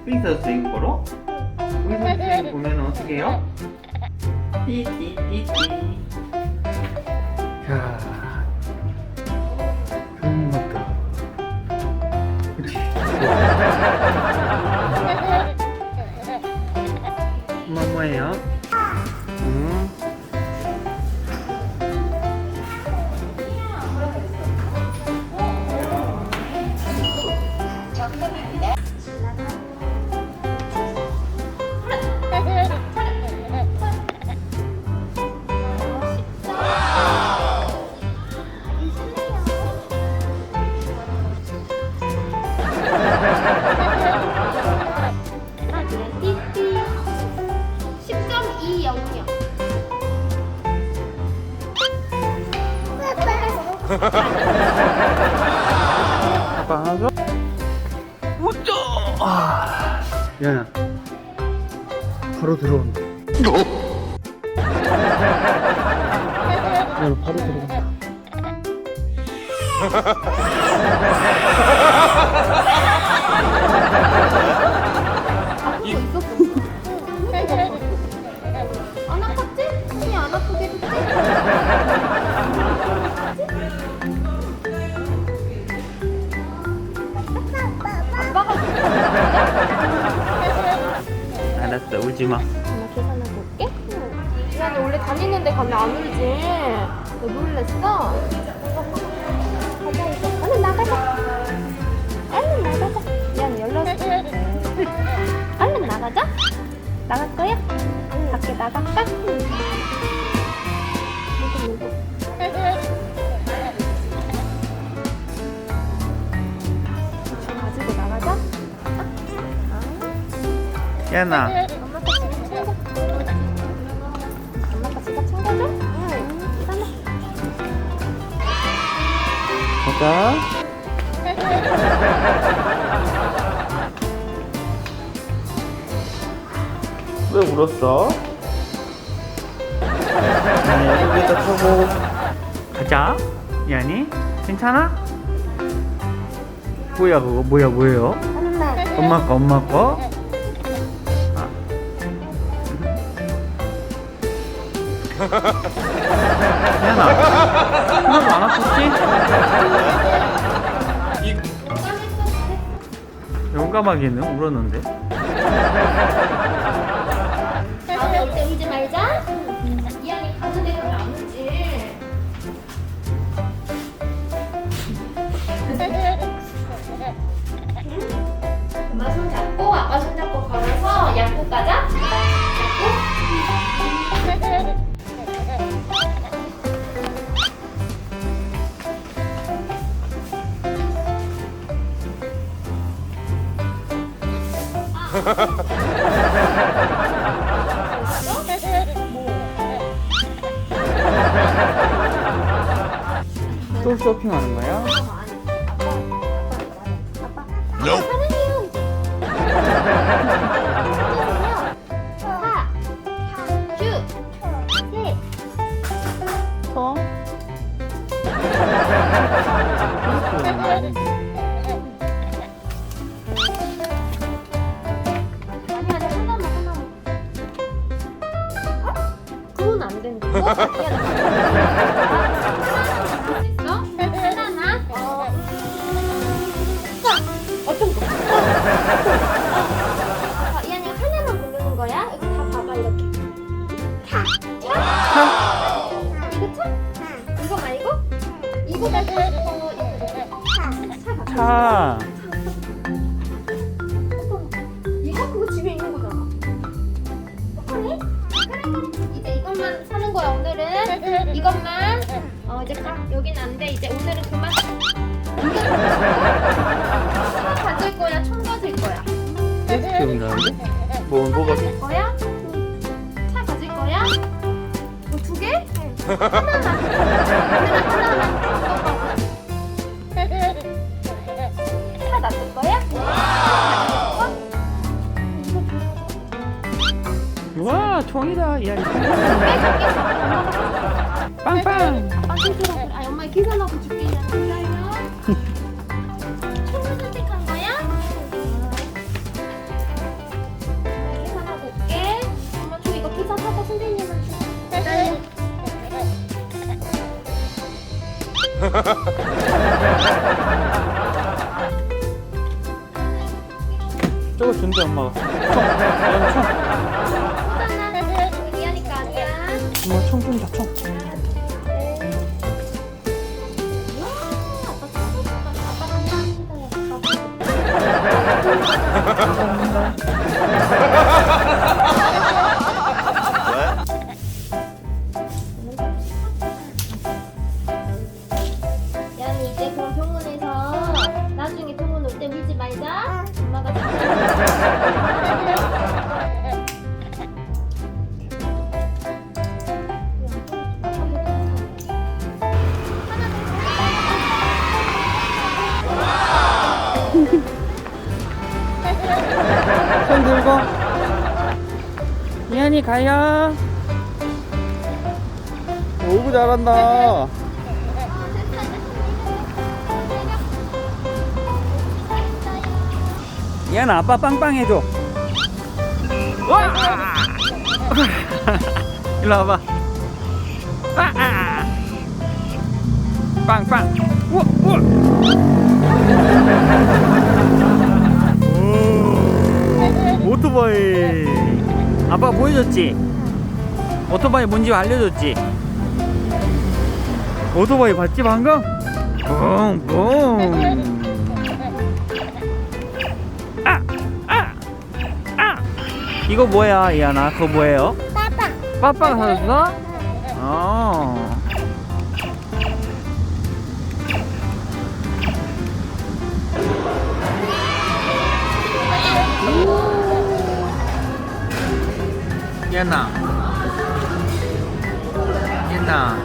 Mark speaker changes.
Speaker 1: 프린세스 앵커로? 프린세스 보면 어떻게 해요? 띠띠띠띠. 자, 그런 것도. 그치? 엄마 뭐예요? 응?
Speaker 2: 띠띠 10.200
Speaker 1: 아빠 하나 줘? 우짜! 아, 미안해. 바로 들어온다. 야, 바로 들어온다.
Speaker 2: 안 아팠지? 손이 안 아프게 했지? 아빠가
Speaker 1: 알았어, 울지 마.
Speaker 2: 엄마 계산하고 올게. 미안해, 원래 다니는데 가면 안 울지. 너 놀랬어? 가자 이제. 얼른 나가자. 얼른 나가자. 미안해, 열렸어. 얼른 나가자. 나갈 거야? 밖에 나갈까? 가지고 나가자.
Speaker 1: 야나.
Speaker 2: 엄마 거 지갑 챙겨. 엄마 거 지갑 챙겨줘? 응. 이거나.
Speaker 1: 가자. 왜 울었어? 여기다 타고 가자. 야니? 괜찮아? 뭐야 그거? 뭐예요? 엄마 거? 아. 야나 하나도 안 아팠지? 용감하게는 울었는데.
Speaker 2: 다음에 올 때 울지 말자. 이안이 가서 내가 안 울지. 엄마 손 잡고 아빠 손 잡고 걸어서 약국 가자. 약국.
Speaker 1: 또 쇼핑하는 거야?
Speaker 2: 사랑해요. 4, 6, 7.
Speaker 1: 더?
Speaker 2: 아니 하나만. 어? 그건 안 된다. 하나만. 어떤 거? 이안이 하나만 고르는 거야? 여기 다 봐봐 이렇게. 차. 이거 차? 이거 말고? 이거 말고 이거.
Speaker 1: 차.
Speaker 2: 이거 그거 집에 있는 거잖아. 그래? 이제 이것만 사는 거야 오늘은. 이것만. 이제 여기는 안 돼. 이제 오늘은 그만. 차 가질 거야? 총 가질 거야?
Speaker 1: 기억이 나는데? 뭐가?
Speaker 2: 가질 거야? 차 가질 거야? 뭐 2개? 하나만. 하나만. 차 놔둘 거야?
Speaker 1: 와, 총이다. 야, 이거. 빵빵.
Speaker 2: 아빠 계산하고 아 엄마 계산하고 줄게. 기다려. 총을 선택한 거야?
Speaker 1: 저거 준대 엄마가.
Speaker 2: 미안하니까 아니야.
Speaker 1: 엄마 총 준다 총.
Speaker 2: 야니 이제 그럼 병원에서 나중에 병원 올 때 울지 말자. 엄마가
Speaker 1: 손 들고. 이한이 가요. 오구 잘한다. 이한아 아빠 빵빵 해줘. 와! 일로 와봐. 빵빵. 우와 우와. 오, 오토바이. 아빠 보여줬지? 오토바이 뭔지 알려줬지? 오토바이 봤지 방금? 붕붕. 이거 뭐야 이하나? 그거 뭐예요? 빠빠가 사줬어? 어. 이하나 이하나